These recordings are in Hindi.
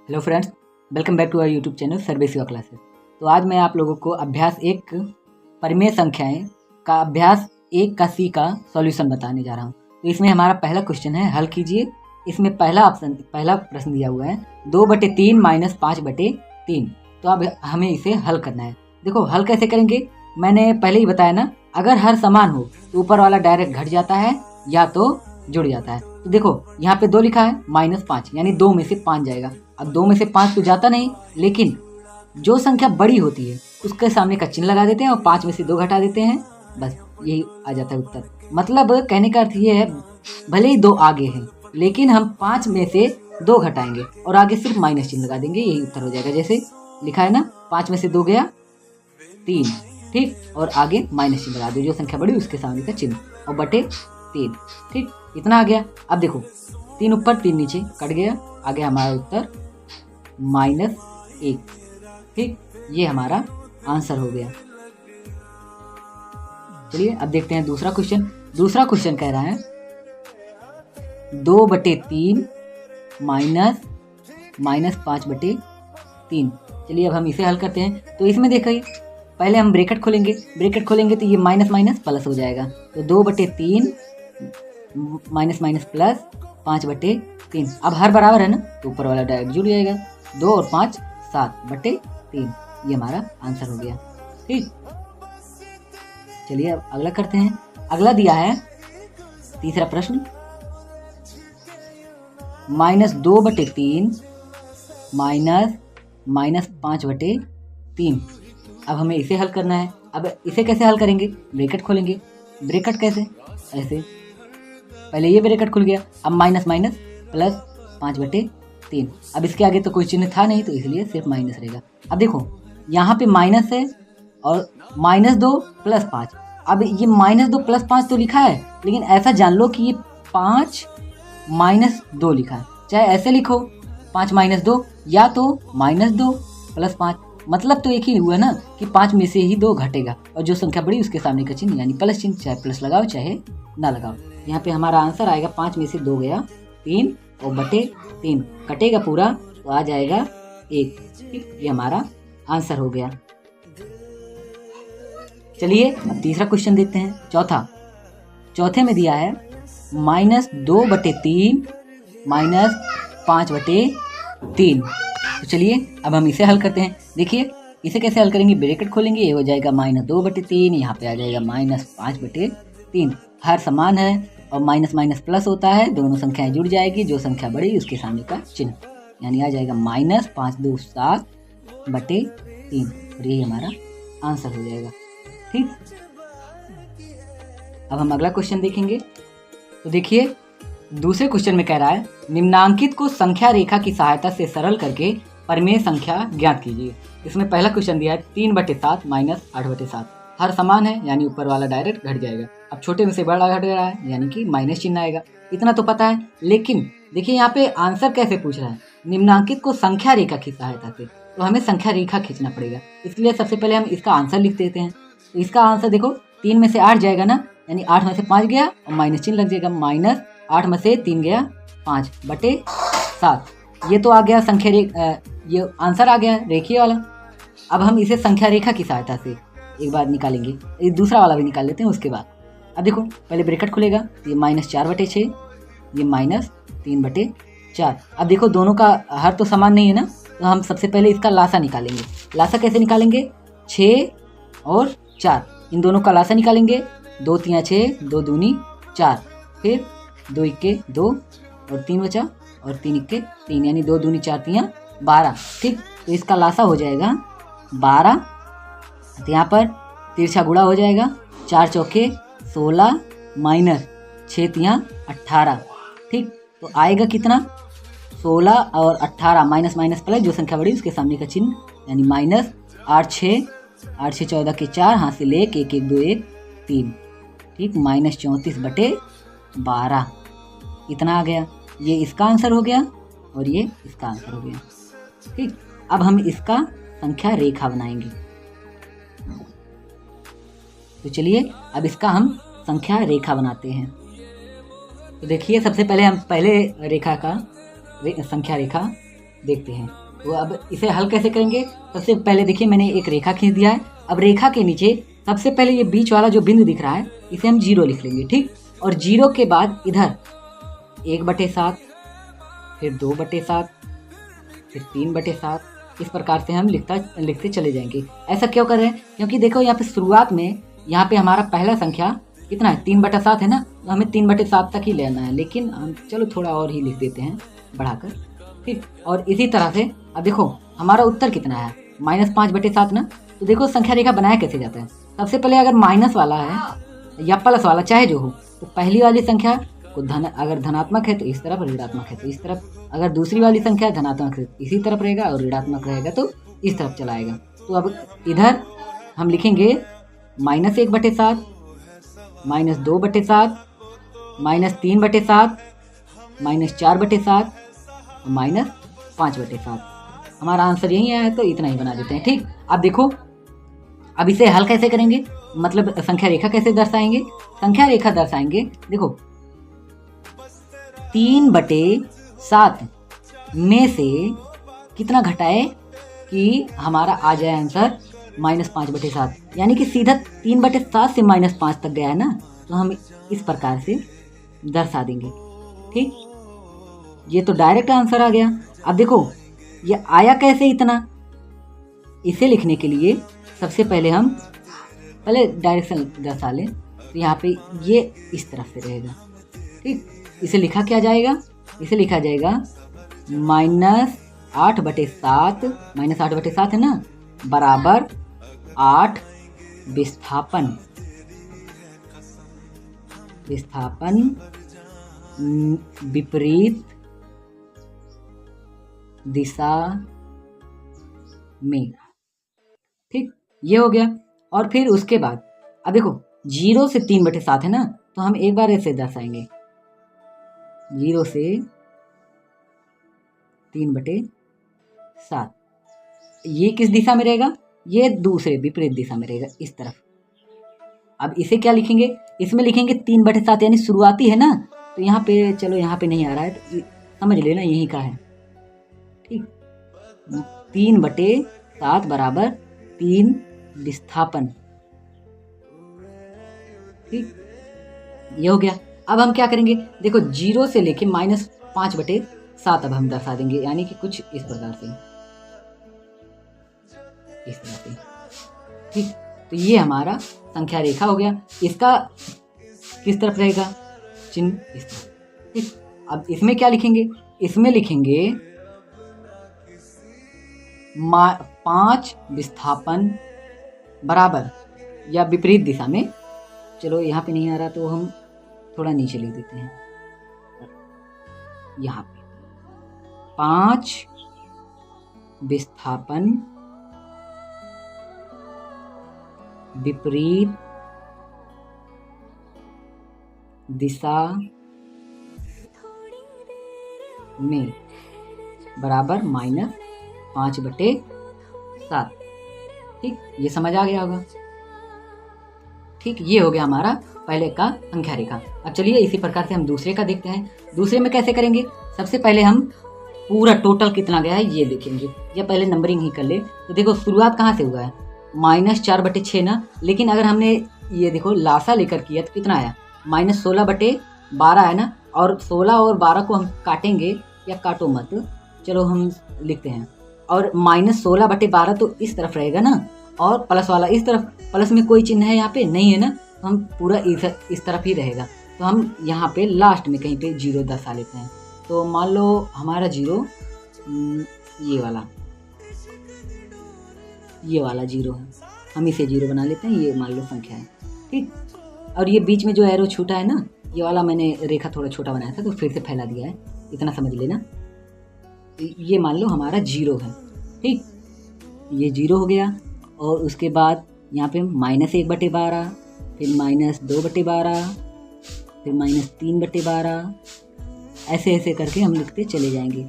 Hello friends, welcome back to our YouTube channel service your classes. तो आज मैं आप लोगों को अभ्यास एक परिमेय संख्याएं का अभ्यास एक का सी का सॉल्यूशन बताने जा रहा हूं। तो इसमें हमारा पहला क्वेश्चन है, हल कीजिए। इसमें पहला प्रश्न दिया हुआ है 2/3 - 5/3। तो अब हमें इसे हल करना है। देखो हल कैसे करेंगे, मैंने पहले ही बताया ना, अगर हर समान हो तो ऊपर वाला डायरेक्ट घट जाता है या तो जुड़ जाता है। तो देखो यहाँ पे 2 लिखा है, -5 यानी 2 में से 5 जाएगा। अब 2 में से 5 तो जाता नहीं, लेकिन जो संख्या बड़ी होती है उसके सामने का चिन्ह लगा देते हैं और 5 में से 2 घटा देते हैं, बस यही आ जाता है उत्तर। मतलब कहने का अर्थ ये है, भले ही 2 आगे हैं लेकिन हम 5 में से 2 घटाएंगे और आगे सिर्फ माइनस चिन्ह लगा देंगे, यही उत्तर हो जाएगा। जैसे लिखा है ना, 5 में से 2 गया 3, ठीक, और आगे माइनस चिन्ह लगा दो, जो संख्या बड़ी उसके सामने का चिन्ह, और बटे 3, ठीक, इतना आ गया। अब देखो 3 ऊपर 3 नीचे कट गया, आगे हमारा उत्तर -1, ठीक, ये हमारा आंसर हो गया। चलिए अब देखते हैं दूसरा क्वेश्चन। दूसरा क्वेश्चन कह रहा है 2/3 -5/3। चलिए अब हम इसे हल करते हैं। तो इसमें देखिए, पहले हम ब्रैकेट खोलेंगे तो ये माइनस माइनस प्लस हो जाएगा। तो 2/3 माइनस प्लस 5/3। अब हर बराबर है ना, तो ऊपर वाला डायरेक्ट जुड़ जाएगा। 2 और 5 7/3, ये हमारा आंसर हो गया, ठीक। चलिए अब अगला करते हैं। अगला दिया है तीसरा प्रश्न, -2/3 -5/3। अब हमें इसे हल करना है। अब इसे कैसे हल करेंगे, ब्रैकेट खोलेंगे। ब्रैकेट कैसे, ऐसे, पहले ये ब्रैकेट खुल गया, अब माइनस माइनस प्लस 5/3। अब इसके आगे तो कोई चिन्ह था नहीं, तो इसलिए सिर्फ माइनस रहेगा। अब देखो यहाँ पे माइनस है और -2 + 5। अब ये -2 + 5 तो लिखा है, लेकिन ऐसा जान लो कि ये 5 - 2 लिखा है। चाहे ऐसे लिखो 5 - 2, या तो -2 + 5, मतलब तो एक ही हुआ ना कि 5 में से ही 2 घटेगा, और जो संख्या बड़ी उसके सामने का चिन्ह यानी प्लस चिन्ह, चाहे प्लस लगाओ चाहे ना लगाओ। यहाँ पे हमारा आंसर आएगा 5 में से 2 गया 3 और /3 कटेगा पूरा, तो आ जाएगा 1, ठीक, ये हमारा आंसर हो गया। चलिए अब तीसरा क्वेश्चन देखते हैं, चौथे में दिया है -2/3 -5/3। तो चलिए अब हम इसे हल करते हैं। देखिए इसे कैसे हल करेंगे, ब्रैकेट खोलेंगे, ये हो जाएगा -2/3, यहाँ पे आ जाएगा -5/3। हर समान है और माइनस माइनस प्लस होता है, दोनों संख्याएं जुड़ जाएगी, जो संख्या बड़ी उसके सामने का चिन्ह, यानी आ जाएगा -5 2 7/3, और ये हमारा आंसर हो जाएगा, ठीक। अब हम अगला क्वेश्चन देखेंगे। तो देखिए दूसरे क्वेश्चन में कह रहा है, निम्नांकित को संख्या रेखा की सहायता से सरल करके परिमेय संख्या ज्ञात कीजिए। इसमें पहला क्वेश्चन दिया है 3/7 - 8/7। हर समान है यानी ऊपर वाला डायरेक्ट घट जाएगा। अब छोटे में से बड़ा घट रहा है यानी कि माइनस चिन्ह आएगा, इतना तो पता है। लेकिन देखिए यहाँ पे आंसर कैसे पूछ रहा है, निम्नांकित को संख्या रेखा की सहायता से, तो हमें संख्या रेखा खींचना पड़ेगा। इसलिए सबसे पहले हम इसका आंसर लिख देते हैं। तो इसका आंसर देखो 3 में से 8 जाएगा ना, यानी 8 में से 5 गया और माइनस चिन्ह लग जाएगा, -8 में से 3 गया 5/7। ये तो आ गया संख्या ये आंसर आ गया रेखीय वाला। अब हम इसे संख्या रेखा की सहायता से एक बार निकालेंगे, ये दूसरा वाला भी निकाल लेते हैं उसके बाद। अब देखो पहले ब्रैकेट खुलेगा, तो ये -4/6, ये -3/4। अब देखो दोनों का हर तो समान नहीं है ना, तो हम सबसे पहले इसका लासा निकालेंगे। लासा कैसे निकालेंगे, 6 और 4, इन दोनों का लासा निकालेंगे। 2 3 6, 2 दूनी 4, फिर 2 1 2 और 3 बचा, और 3 1 3, यानी 2 दूनी 4 3 12, ठीक। तो इसका लासा हो जाएगा 12। तो यहाँ पर तिरछा गुणा हो जाएगा, 4 चौके 16 माइनस 6 3 18, ठीक। तो आएगा कितना, 16 और 18, माइनस माइनस प्लस, जो संख्या बड़ी उसके सामने का चिन्ह, यानी -8 6 14 के 4, हाथ से लेके 1 1 2 1 3, ठीक, -34/12, इतना आ गया। ये इसका आंसर हो गया और ये इसका आंसर हो गया, ठीक। अब हम इसका संख्या रेखा बनाएंगे। तो चलिए अब इसका हम संख्या रेखा बनाते हैं। तो देखिए सबसे पहले हम पहले रेखा का संख्या रेखा देखते हैं। तो अब इसे हल कैसे करेंगे? सबसे पहले देखिए मैंने एक रेखा खींच दिया है। अब रेखा के नीचे सबसे पहले ये बीच वाला जो बिंदु दिख रहा है इसे हम 0 लिख लेंगे, ठीक। और 0 के बाद इधर 1/7, फिर 2/7, फिर 3/7, इस प्रकार से हम लिखते चले जाएंगे। ऐसा क्यों कर रहे हैं? क्योंकि देखो यहाँ पे शुरुआत में यहाँ पे हमारा पहला संख्या कितना है, 3/7 है ना, तो हमें 3/7 तक ही लेना है, लेकिन हम चलो थोड़ा और ही लिख देते हैं बढ़ाकर, ठीक। और इसी तरह से अब देखो हमारा उत्तर कितना है, -5/7 ना। तो देखो संख्या रेखा बनाया कैसे जाता है। सबसे पहले अगर माइनस वाला है या प्लस वाला चाहे जो हो, तो पहली वाली संख्या को अगर धनात्मक है तो इस तरफ, ऋणात्मक है तो इस तरफ। अगर दूसरी वाली संख्या धनात्मक है इसी तरफ रहेगा और ऋणात्मक रहेगा तो इस तरफ चलाएगा। तो अब इधर हम लिखेंगे -1/7, -2/7, -3/7, -4/7, -5/7। हमारा आंसर यही आया है, तो इतना ही बना देते हैं, ठीक। अब देखो अब इसे हल कैसे करेंगे, मतलब संख्या रेखा कैसे दर्शाएंगे। संख्या रेखा दर्शाएंगे, देखो 3/7 में से कितना घटाए कि हमारा आ जाए आंसर -5/7, यानी कि सीधा 3/7 से -5 तक गया है ना, तो हम इस प्रकार से दर्शा देंगे, ठीक। ये तो डायरेक्ट आंसर आ गया। अब देखो ये आया कैसे इतना, इसे लिखने के लिए सबसे पहले हम डायरेक्शन दर्शा लें। तो यहाँ पे ये इस तरफ से रहेगा, ठीक। इसे लिखा क्या जाएगा, इसे लिखा जाएगा -8/7, -8/7 है ना, बराबर 8 विस्थापन विपरीत दिशा में, ठीक। ये हो गया। और फिर उसके बाद अब देखो 0 से 3/7 है ना, तो हम एक बार ऐसे दर्शाएंगे, 0 से 3/7। ये किस दिशा में रहेगा, ये दूसरे विपरीत दिशा में रहेगा, इस तरफ। अब इसे क्या लिखेंगे, इसमें लिखेंगे 3/7, यानी शुरुआती है ना, तो यहाँ पे चलो यहाँ पे नहीं आ रहा है तो समझ लेना यही का है, ठीक। 3/7 बराबर 3 विस्थापन, ठीक। ये हो गया। अब हम क्या करेंगे, देखो 0 से लेके -5/7 अब हम दर्शा देंगे, यानी कि कुछ इस प्रकार से, इस तरह से, ठीक। तो ये हमारा संख्या रेखा हो गया। इसका किस तरफ रहेगा चिन्ह, इस तरफ, ठीक। अब इसमें क्या लिखेंगे, इसमें लिखेंगे 5 विस्थापन बराबर या विपरीत दिशा में, चलो यहाँ पे नहीं आ रहा तो हम थोड़ा नीचे लिख देते हैं, यहाँ पे 5 विस्थापन विपरीत दिशा में बराबर -5/7, ठीक। ये समझ आ गया होगा, ठीक। ये हो गया हमारा पहले का संख्या रेखा। अब चलिए इसी प्रकार से हम दूसरे का देखते हैं। दूसरे में कैसे करेंगे, सबसे पहले हम पूरा टोटल कितना गया है ये देखेंगे, या पहले नंबरिंग ही कर ले। तो देखो शुरुआत कहाँ से हुआ है, -4/6 ना, लेकिन अगर हमने ये देखो लासा लेकर किया तो कितना आया, -16/12 है ना। और 16 और 12 को हम काटेंगे, या काटो मत, चलो हम लिखते हैं। और -16/12 तो इस तरफ रहेगा ना, और प्लस वाला इस तरफ, प्लस में कोई चिन्ह है यहाँ पे नहीं है ना, तो हम पूरा इस तरफ ही रहेगा। तो हम यहाँ पे लास्ट में कहीं पे 0 दर्शा लेते हैं। तो मान लो हमारा 0 ये वाला 0 है, हम इसे 0 बना लेते हैं, ये मान लो संख्या है, ठीक। और ये बीच में जो एरो छूटा है ना, ये वाला मैंने रेखा थोड़ा छोटा बनाया था तो फिर से फैला दिया है, इतना समझ लेना। ये मान लो हमारा 0 है, ठीक। ये 0 हो गया। और उसके बाद यहाँ पे -1/12, फिर -2/12, फिर -3/12, ऐसे ऐसे करके हम लिखते चले जाएंगे।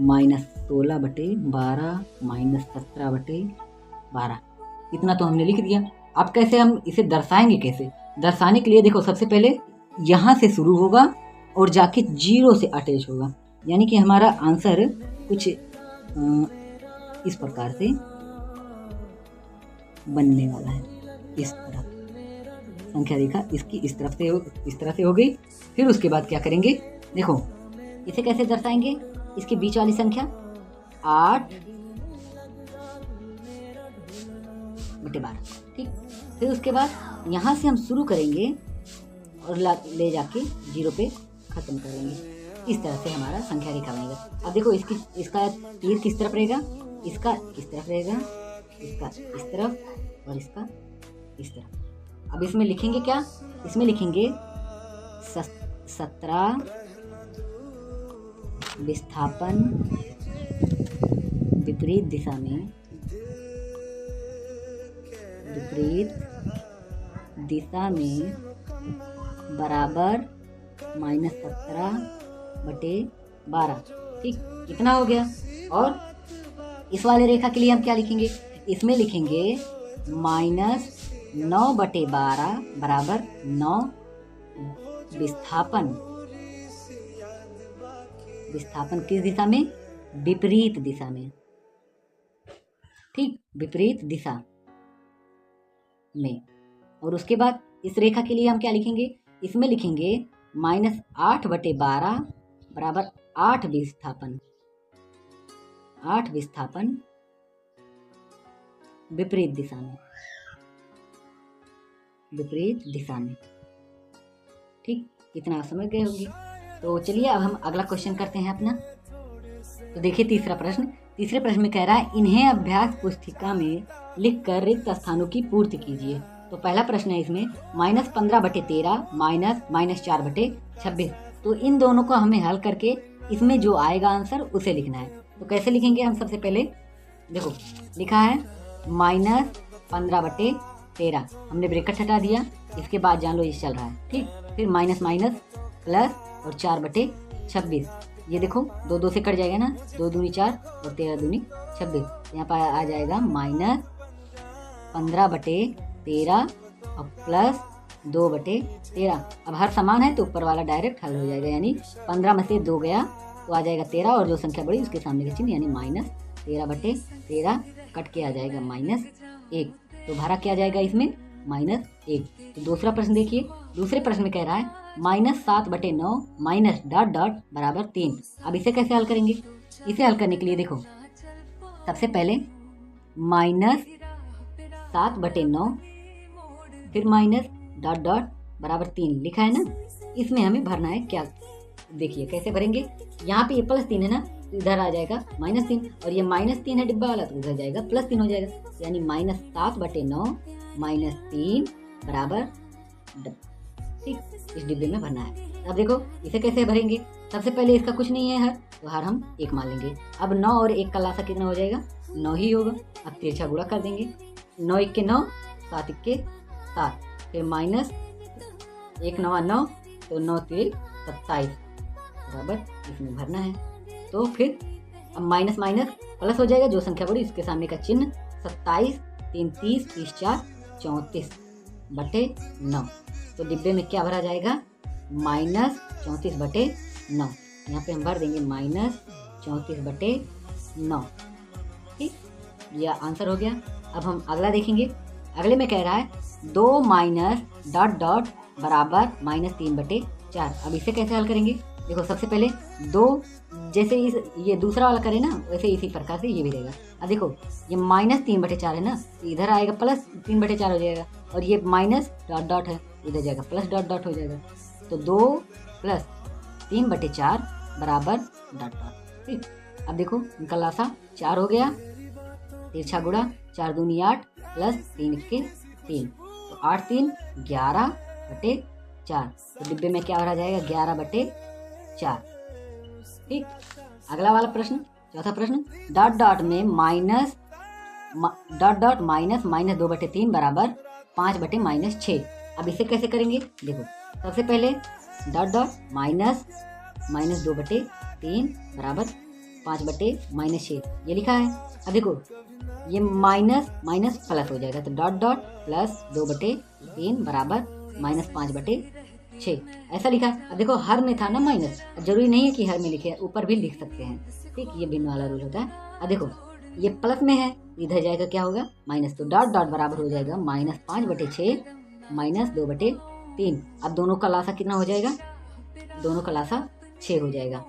-16/12, -17/12, इतना तो हमने लिख दिया। अब कैसे हम इसे दर्शाएंगे, कैसे दर्शाने के लिए देखो सबसे पहले यहाँ से शुरू होगा और जाके 0 से अटैच होगा, यानी कि हमारा आंसर कुछ इस प्रकार से बनने वाला है। इस तरह संख्या रेखा इसकी इस तरह से हो गई। फिर उसके बाद क्या करेंगे, देखो इसे कैसे दर्शाएंगे, इसके बीच वाली संख्या 8/12, ठीक। फिर उसके बाद यहाँ से हम शुरू करेंगे और ले जाके 0 पे खत्म करेंगे। इस तरह से हमारा संख्या रेखा बनेगा। अब देखो इसका तीर किस तरफ रहेगा, इसका इस तरफ रहेगा, इसका इस तरफ और इसका इस तरफ। अब इसमें लिखेंगे क्या, इसमें लिखेंगे 17 विस्थापन विपरीत दिशा में बराबर -17/12, ठीक। कितना हो गया। और इस वाले रेखा के लिए हम क्या लिखेंगे, इसमें लिखेंगे -9/12 बराबर 9 विस्थापन किस दिशा में, विपरीत दिशा में, ठीक, विपरीत दिशा में। और उसके बाद इस रेखा के लिए हम क्या लिखेंगे, इसमें लिखेंगे -8/12 बराबर 8 विस्थापन विपरीत दिशा में, ठीक। इतना आप समझ गए होंगे। तो चलिए अब हम अगला क्वेश्चन करते हैं अपना। तो देखिए तीसरे प्रश्न में कह रहा है इन्हें अभ्यास पुस्तिका में लिखकर रिक्त स्थानों की पूर्ति कीजिए। तो पहला प्रश्न है इसमें -15/13 -4/26। तो इन दोनों को हमें हल करके इसमें जो आएगा आंसर उसे लिखना है। तो कैसे लिखेंगे हम, सबसे पहले देखो लिखा है -15/13, हमने ब्रैकेट हटा दिया, इसके बाद जान लो ये चल रहा है, ठीक। फिर माइनस प्लस और 4/26, ये देखो 2 2 से कट जाएगा ना, 2 दूनी 4 और 13 दूनी 26। यहाँ पर आ जाएगा -15/13 और प्लस 2/13। अब हर समान है तो ऊपर वाला डायरेक्ट हल हो जाएगा, यानी 15 में से 2 गया तो आ जाएगा 13, और जो संख्या बड़ी उसके सामने का चिन्ह यानी -13/13 कट के आ जाएगा -1। तो भरा क्या जाएगा इसमें, -1। तो दूसरा प्रश्न देखिए, दूसरे प्रश्न में कह रहा है -7/9 बराबर 3। अब इसे कैसे हल करेंगे, इसे हल करने के लिए देखो सबसे पहले -7/9 फिर बराबर 3 लिखा है ना, इसमें हमें भरना है क्या, देखिए कैसे भरेंगे। यहाँ पे ये +3 है ना, तो इधर आ जाएगा -3, और ये -3 है डिब्बा वाला तो उधर जाएगा +3 हो जाएगा, यानी -7/9 -3 बराबर, ठीक, इस डिब्बे में भरना है। अब देखो इसे कैसे भरेंगे, सबसे पहले इसका कुछ नहीं है हर, तो हर हम 1 मान लेंगे। अब 9 और 1 का लासा कितना हो जाएगा, 9 ही होगा। अब तिरछा गुणा कर देंगे, 9 × 9 7 × 7, फिर -1 9 9, तो 9 3 27 बराबर इसमें भरना है। तो फिर अब माइनस प्लस हो जाएगा, जो संख्या बड़ी उसके सामने का चिन्ह, 27 3 30 30 4 34/9। तो डिब्बे में क्या भरा जाएगा, -34/9। यहाँ पे हम भर देंगे -34/9, ठीक, यह आंसर हो गया। अब हम अगला देखेंगे, अगले में कह रहा है 2 बराबर -3/4। अब इसे कैसे हल करेंगे, देखो सबसे पहले 2 जैसे ये दूसरा वाला करे ना, वैसे इसी प्रकार से ये भी रहेगा। अब देखो ये -3/4 है ना, तो इधर आएगा +3/4 हो जाएगा, और ये माइनस डॉट है, इधर जाएगा +... हो जाएगा। तो 2 + 3/4 बराबर ... ठीक। अब देखो इनका लासा 4 हो गया, तिरछा गुणा 4 दूनी 8 + 3 × 3, तो 8 3 11/4। तो डिब्बे में क्या भरा जाएगा, 11/4, ठीक। अगला वाला प्रश्न, चौथा प्रश्न, ... में -2/3 बराबर 5/-6। अब इसे कैसे करेंगे, देखो सबसे पहले ... -2/3 बराबर 5/-6, ये लिखा है। अब देखो ये माइनस प्लस हो जाएगा, तो ... + 2/3 बराबर -5/6। 6 ऐसा लिखा है। अब देखो हर में था ना माइनस, जरूरी नहीं है कि हर में लिखे, ऊपर भी लिख सकते हैं, ठीक, ये भिन्न वाला रूल होता है। अब देखो ये प्लस में है, इधर जाएगा क्या होगा माइनस, तो डॉट डॉट बराबर हो जाएगा -5/6 -2/3। अब दोनों का लासा कितना हो जाएगा, दोनों का लासा 6 हो जाएगा,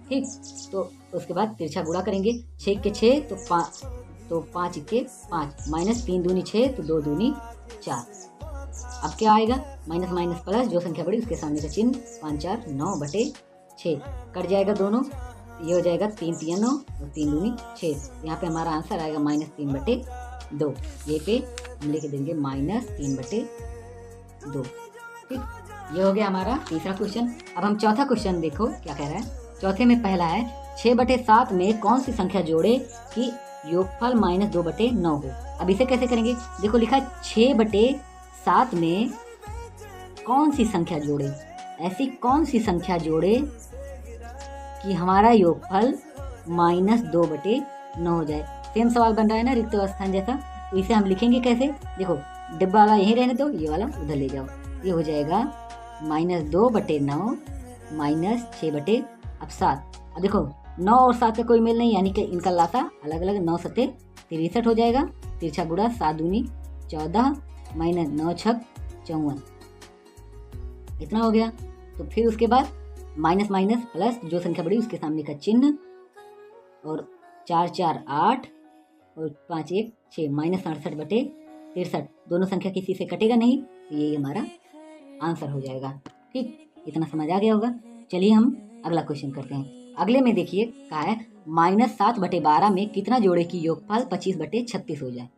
ठीक। तो उसके बाद तिरछा गुणा करेंगे, 6 के 6 तो 5 के 5 -3 दूनी 6 तो 2 दूनी 4। अब क्या आएगा, माइनस माइनस प्लस, जो संख्या बड़ी उसके सामने का चिन्ह, 5 4 9/6 कट जाएगा दोनों, ये हो जाएगा 3 3 9 और 3 दूनी 6। यहाँ पे हमारा आंसर आएगा -3/2। ये पे हम लिख देंगे -3/2, ठीक। ये हो गया हमारा तीसरा क्वेश्चन। अब हम चौथा क्वेश्चन देखो क्या कह रहा है। चौथे में पहला है 6/7 में कौन सी संख्या जोड़े कि योगफल -2/9 हो। अब इसे कैसे करेंगे, देखो लिखा है 6/7 में कौन सी संख्या जोड़े, ऐसी कौन सी संख्या जोड़े कि हमारा योगफल -2/9 हो जाए। सेम सवाल बन रहा है ना रिक्त स्थान जैसा, तो इसे हम लिखेंगे कैसे, देखो डिब्बा वाला यहीं रहने दो, ये वाला उधर ले जाओ, ये हो जाएगा -2/9 -6/7। अब देखो 9 और 7 का कोई मेल नहीं, यानी कि इनका लासा अलग अलग, 9 सत्ते 63 हो जाएगा, तिरछा गुणा 7 दूनी 14 -9 छक 54, इतना हो गया। तो फिर उसके बाद माइनस माइनस प्लस, जो संख्या बड़ी उसके सामने का चिन्ह, और 4 4 8 और 5 1 6 -68/63, दोनों संख्या किसी से कटेगा नहीं, तो ये हमारा आंसर हो जाएगा, ठीक। इतना समझ आ गया होगा। चलिए हम अगला क्वेश्चन करते हैं। अगले में देखिए कहा है -7/12 में कितना जोड़े की योगफल 25/36 हो जाए।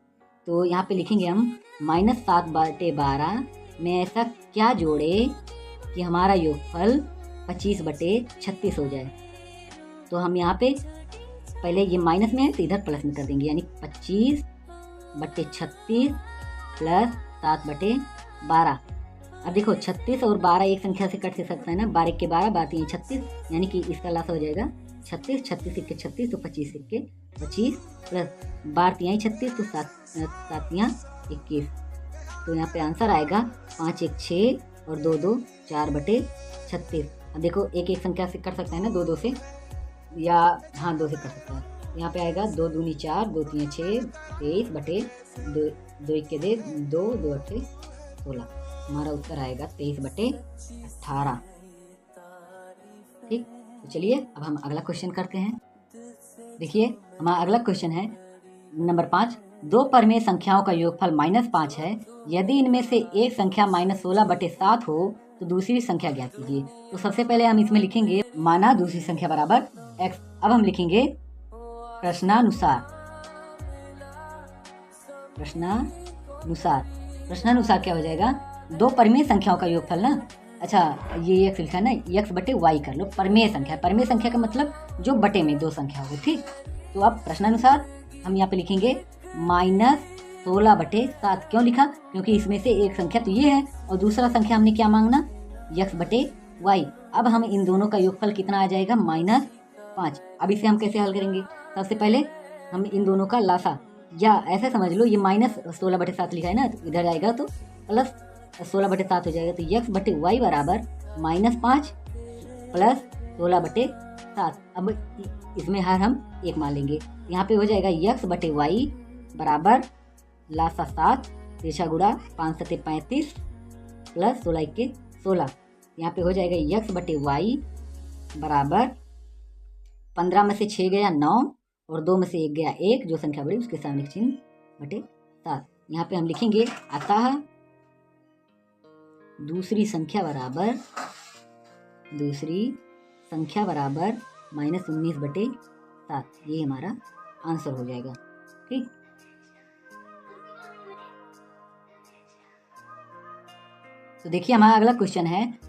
तो यहाँ पे लिखेंगे हम -7/12 में ऐसा क्या जोड़े कि हमारा योगफल 25/36 हो जाए। तो हम यहाँ पे पहले ये माइनस में है तो इधर प्लस में कर देंगे, यानी 25/36 प्लस 7/12। अब देखो 36 और 12 एक संख्या से कट से सकता है ना, 12 के 12 12 3 36, यानी कि इसका लासा हो जाएगा 36 36 1 36 तो 25 1 25 प्लस 12 3 36 तो 7 3 21। तो यहाँ पे आंसर आएगा 5 1 6 और 2 2 4/36। अब देखो एक एक संख्या से कर सकता है ना, 2 2 से, या हाँ 2 से कर सकता है। यहाँ पे आएगा 2 दूनी 4 2 3 6 23/2 2 1 के 2 2 8 16। हमारा उत्तर आएगा 23/18, ठीक। तो चलिए अब हम अगला क्वेश्चन करते हैं। देखिए हमारा अगला क्वेश्चन है नंबर 5, दो परमेय संख्याओं का योगफल -5 है, यदि इनमें से एक संख्या -16/7 हो तो दूसरी संख्या ज्ञात कीजिए। तो सबसे पहले हम इसमें लिखेंगे माना दूसरी संख्या बराबर x। अब हम लिखेंगे प्रश्नानुसार, प्रश्नानुसार क्या हो जाएगा, दो परमेय संख्याओं का योगफल ना, अच्छा ये x लिखा है ना, x/y कर लो, परमेय संख्या, परमेय संख्या का मतलब जो बटे में दो संख्या हो, ठीक। तो अब प्रश्नानुसार हम यहाँ पे लिखेंगे -16/7। क्यों लिखा, क्योंकि इसमें से एक संख्या तो ये है और दूसरा संख्या हमने क्या मांगना, x/y। अब हम इन दोनों का योगफल कितना आ जाएगा, -5। अब इसे हम कैसे हल करेंगे, सबसे पहले हम इन दोनों का लासा, या ऐसे समझ लो ये -16/7 लिखा है ना, तो इधर आएगा तो प्लस 16/7 हो जाएगा। तो x/y बराबर -5 प्लस 16/7। अब इसमें हर हम एक मान लेंगे, यहाँ पे हो जाएगा x/y बराबर लासा 7 तिरछा गुणा 5 7 35 प्लस 16 1 16। यहाँ पे हो जाएगा x/y बराबर 15 में से 6 गया 9 और 2 में से 1 गया 1, जो संख्या बड़ी उसके सामने चिन्ह /7। यहाँ पे हम लिखेंगे अतः दूसरी संख्या बराबर -19/7। ये हमारा आंसर हो जाएगा, ठीक। तो देखिए हमारा अगला क्वेश्चन है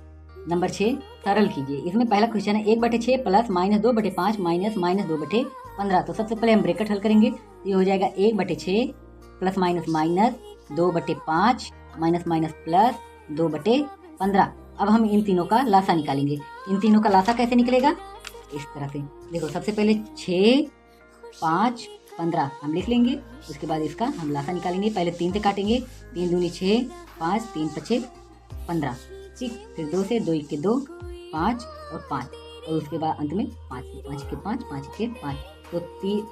नंबर 6, सरल कीजिए। इसमें पहला क्वेश्चन है 1/6 प्लस -2/5 माइनस -2/15। तो सबसे पहले हम ब्रैकेट हल करेंगे, तो ये हो जाएगा 1/6 plus minus minus 2/5 minus minus plus 2/15। अब हम इन तीनों का लासा निकालेंगे। इन तीनों का लासा कैसे निकलेगा, इस तरह से देखो, सबसे पहले 6 5 15 हम लिख लेंगे, उसके बाद इसका हम लासा निकालेंगे। पहले 3 से काटेंगे, 3 दूनी 6 5 3 5 15। ठीक, फिर 2 से 2 1 के 2, 5 और 5 और उसके बाद अंत में 5 के 5, 5 के 5 तो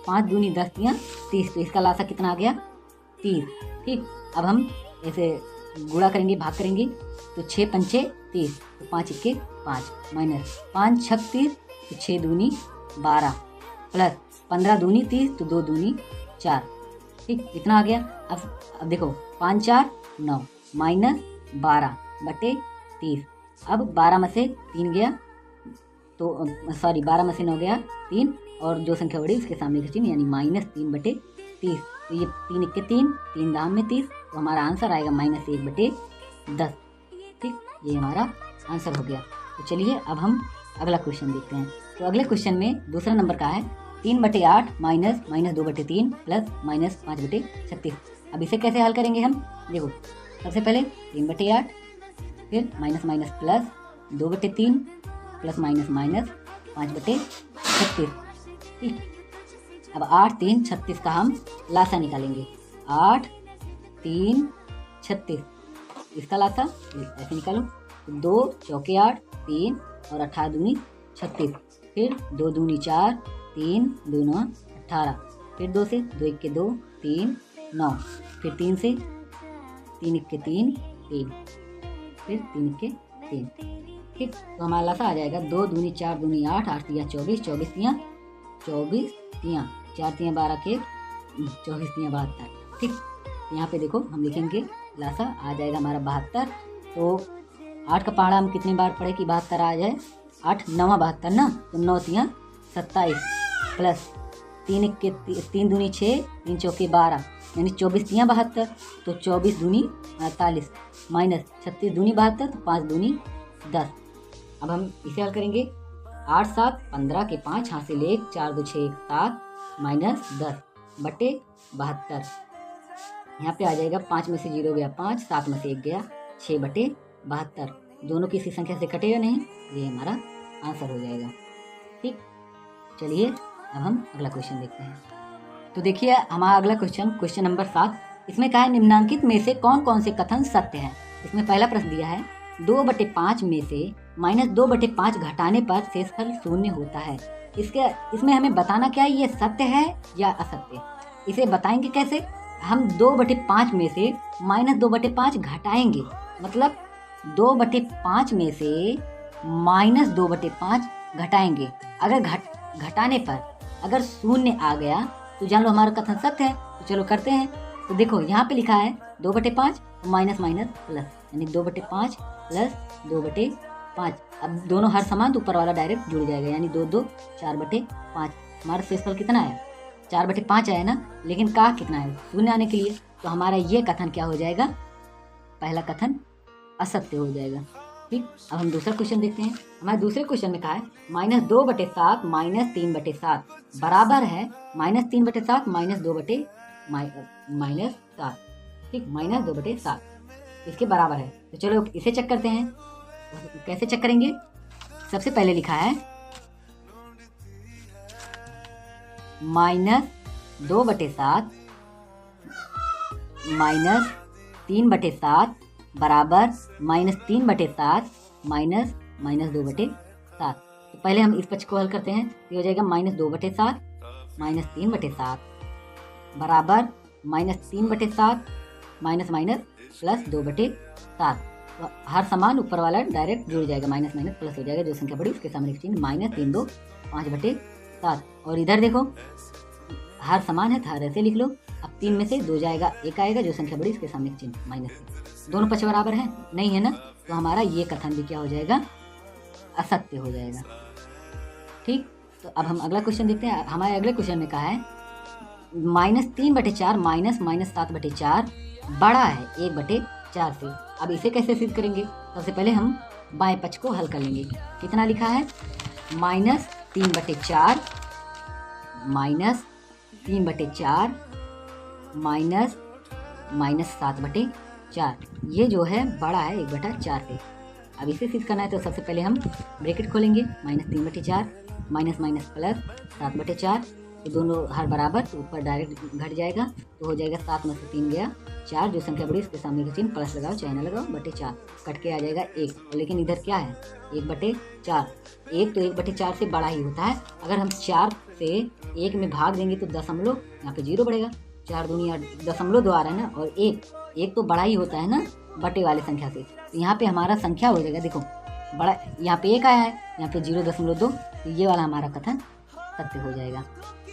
5 दूनी 10 तियाँ 30, तो इसका लासा कितना आ गया 30। ठीक, अब हम ऐसे गुणा करेंगे, भाग करेंगे, तो 6 पंचे 30, तो 5 1 के 5 माइनस 5 6 30, तो 6 दूनी 12 प्लस 15 दूनी 30, तो 2 दूनी 4। ठीक, इतना आ गया। अब देखो 5 4 9 माइनस 12 बटे 30। अब 12 में से 3 गया, तो सॉरी 12 में से 9 गया 3, और जो संख्या बढ़ी उसके सामने का चिन्ह यानी -3 बटे 30। तो ये 3 1 के 3, 3 दाम में 30, तो हमारा आंसर आएगा -1 बटे 10। ठीक, ये हमारा आंसर हो गया। तो चलिए अब हम अगला क्वेश्चन देखते हैं। तो अगले क्वेश्चन में दूसरा नंबर का है 3 बटे 8 माइनस -2 बटे 3 प्लस -5 बटे 36। अब इसे कैसे हल करेंगे हम? देखो सबसे पहले 3 बटे 8, फिर माइनस माइनस प्लस 2 बटे 3 प्लस माइनस माइनस 5 बटे 36। ठीक, अब 8 3 36 का हम लासा निकालेंगे। 8 3 36, इसका लासा ऐसे निकालो, 2 चौके 8 3 और 18 दूनी 36, फिर 2 दूनी 4 3 2 9 18, फिर 2 से 2 1 के 2 3 9, फिर 3 से 3 1 के 3 3, फिर 3 1 के 3। ठीक, तो हमारा लासा आ जाएगा 2 दूनी 4 दूनी 8, 8 तियाँ 24, 24 तियाँ 4 तियाँ 12 के 24 तियाँ 72। ठीक, यहाँ पे देखो हम लिखेंगे लासा आ जाएगा हमारा 72। तो 8 का पहाड़ा हम कितने बार पढ़े कि 72 आ जाए? 8 9 72 ना, तो 9 तियाँ 27 प्लस 3 1 के 3 दूनी 6 3 चौके 12 यानी 24 तियाँ 72, तो 24 दूनी 48 माइनस 36 दूनी 72, तो 5 दूनी 10। अब हम इसे हल करेंगे। 8 7 15 के 5 हासिल 1, 4 2 6 1 7 माइनस 10 बटे 72। यहाँ पे आ जाएगा 5 में से 0 गया 5, 7 में से 1 गया 6 बटे 72। दोनों किसी संख्या से कटेगा नहीं, ये हमारा आंसर हो जाएगा। ठीक, चलिए अब हम अगला क्वेश्चन देखते हैं। तो देखिए हमारा अगला क्वेश्चन नंबर 7, इसमें कहा है निम्नांकित में से कौन कौन से कथन सत्य हैं। इसमें पहला प्रश्न दिया है 2/5 में से -2/5 घटाने पर शेषफल 0 होता है। इसमें हमें बताना क्या है, ये सत्य है या असत्य। इसे बताएंगे कैसे? हम 2/5 में से -2/5 घटाएंगे, मतलब 2/5 में से -2/5 घटाएंगे। अगर घटाने पर अगर 0 आ गया तो जान लो हमारा कथन सत्य है। तो चलो करते हैं। तो देखो यहाँ पे लिखा है 2/5 माइनस माइनस प्लस, यानी 2/5 प्लस 2/5। अब दोनों हर समान तो ऊपर वाला डायरेक्ट जुड़ जाएगा, यानी 2 2 4/5। हमारा शेषफल कितना आया? 4/5 आया ना, लेकिन का कितना है? 0 आने के लिए। तो हमारा ये कथन क्या हो जाएगा? पहला कथन असत्य हो जाएगा। ठीक, अब हम दूसरा क्वेश्चन देखते हैं। हमारे दूसरे क्वेश्चन में कहा है -2/7 -3/7 बराबर है -3/7 -2/7। ठीक, -2/7 इसके बराबर है। तो चलो इसे चेक करते हैं। कैसे चेक करेंगे? सबसे पहले लिखा है -2/7 -3/7 बराबर -3/7 -2/7। तो पहले हम इस पक्ष को हल करते हैं। ये हो जाएगा -2/7 -3/7 बराबर -3/7 माइनस माइनस प्लस 2/7। तो हर समान ऊपर वाला डायरेक्ट जुड़ जाएगा, माइनस माइनस प्लस हो जाएगा। जो संख्या बड़ी उसके सामने चिन्ह -3 2 5/7। और इधर देखो हर समान है, हर ऐसे लिख लो। अब 3 में से 2 जाएगा, 1 आएगा। जो संख्या बड़ी उसके सामने चिन्ह -3। दोनों पक्ष बराबर है नहीं है ना, तो हमारा ये कथन भी क्या हो जाएगा? असत्य हो जाएगा। ठीक, तो अब हम अगला क्वेश्चन देखते हैं। हमारे अगले क्वेश्चन में कहा है -3/4 -7/4 बड़ा है 1/4 से। अब इसे कैसे सिद्ध करेंगे? सबसे पहले हम बाएं पक्ष को हल कर लेंगे। कितना लिखा है? -3/4 -3/4 -7/4। ये जो है बड़ा है 1/4 से। अब इसे सिद्ध करना है तो सबसे पहले हम ब्रैकेट खोलेंगे। -3/4 माइनस माइनस प्लस 7/4 तो दोनों हर बराबर, तो ऊपर डायरेक्ट घट जाएगा, तो हो जाएगा 7 में से 3 गया 4, जो संख्या बड़ी इसके सामने का चिन्ह प्लस लगाओ चाहे ना लगाओ, बटे 4 कट के आ जाएगा 1। लेकिन इधर क्या है 1/4, 1 तो 1/4 से बड़ा ही होता है। अगर हम 4 से 1 में भाग देंगे तो दशमलव यहाँ पे 0 बढ़ेगा, 4 दूनी 8, दशमलव 2 आ रहा है ना, और 1 तो बड़ा ही होता है ना बटे वाली संख्या से। तो यहाँ पे हमारा संख्या हो जाएगा, देखो बड़ा यहाँ पे 1 आया है, यहाँ पे 0.2, तो ये वाला हमारा कथन सत्य हो जाएगा।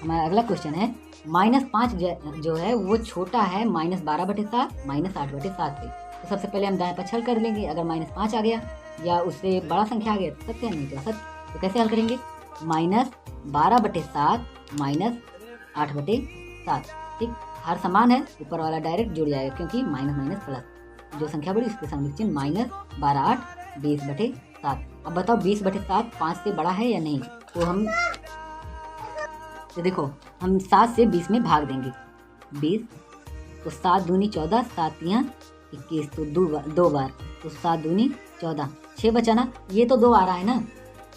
हमारा अगला क्वेश्चन है -5 जो है वो छोटा है -12/7 -8/7 से। तो सबसे पहले हम दाएं पक्ष हल कर लेंगे। अगर -5 आ गया या उससे बड़ा संख्या आ गया तो सत्य है, नहीं तो असत्य। तो कैसे हल करेंगे, -12/7 -8/7, ठीक, हर समान है, ऊपर वाला डायरेक्ट जुड़ जाएगा क्योंकि माइनस माइनस प्लस, जो संख्या बड़ी उसके सामने चिन्ह -12 8 20/7। अब बताओ 20/7 5 से बड़ा है या नहीं। तो देखो हम 7 से 20 में भाग देंगे, 20 तो 7 दूनी 14, 7 तियाँ 21, तो 2 बार, तो 7 दूनी 14, 6 बचा ना, ये तो 2 आ रहा है ना,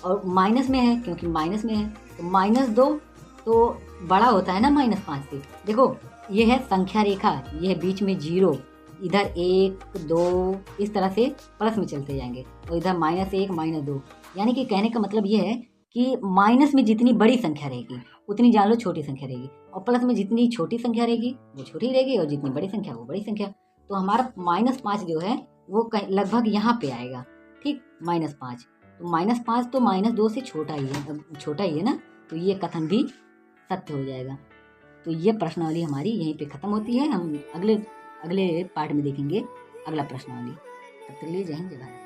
और माइनस में है क्योंकि माइनस में है, तो -2 तो बड़ा होता है ना -5 से। देखो ये है संख्या रेखा, ये है बीच में 0, इधर 1 2 इस तरह से प्लस में चलते जाएंगे, और इधर -1 -2, यानी कि कहने का मतलब ये है कि माइनस में जितनी बड़ी संख्या रहेगी उतनी जान लो छोटी संख्या रहेगी, और प्लस में जितनी छोटी संख्या रहेगी वो छोटी रहेगी, और जितनी बड़ी संख्या वो बड़ी संख्या। तो हमारा -5 जो है वो लगभग यहाँ पे आएगा, ठीक, -5, तो -5 तो -2 से छोटा ही है, छोटा ही है ना, तो ये कथन भी सत्य हो जाएगा। तो ये प्रश्नावली हमारी यहीं पे खत्म होती है। हम अगले पार्ट में देखेंगे अगला प्रश्नावली। तब तक के लिए जय हिंद जय भारत।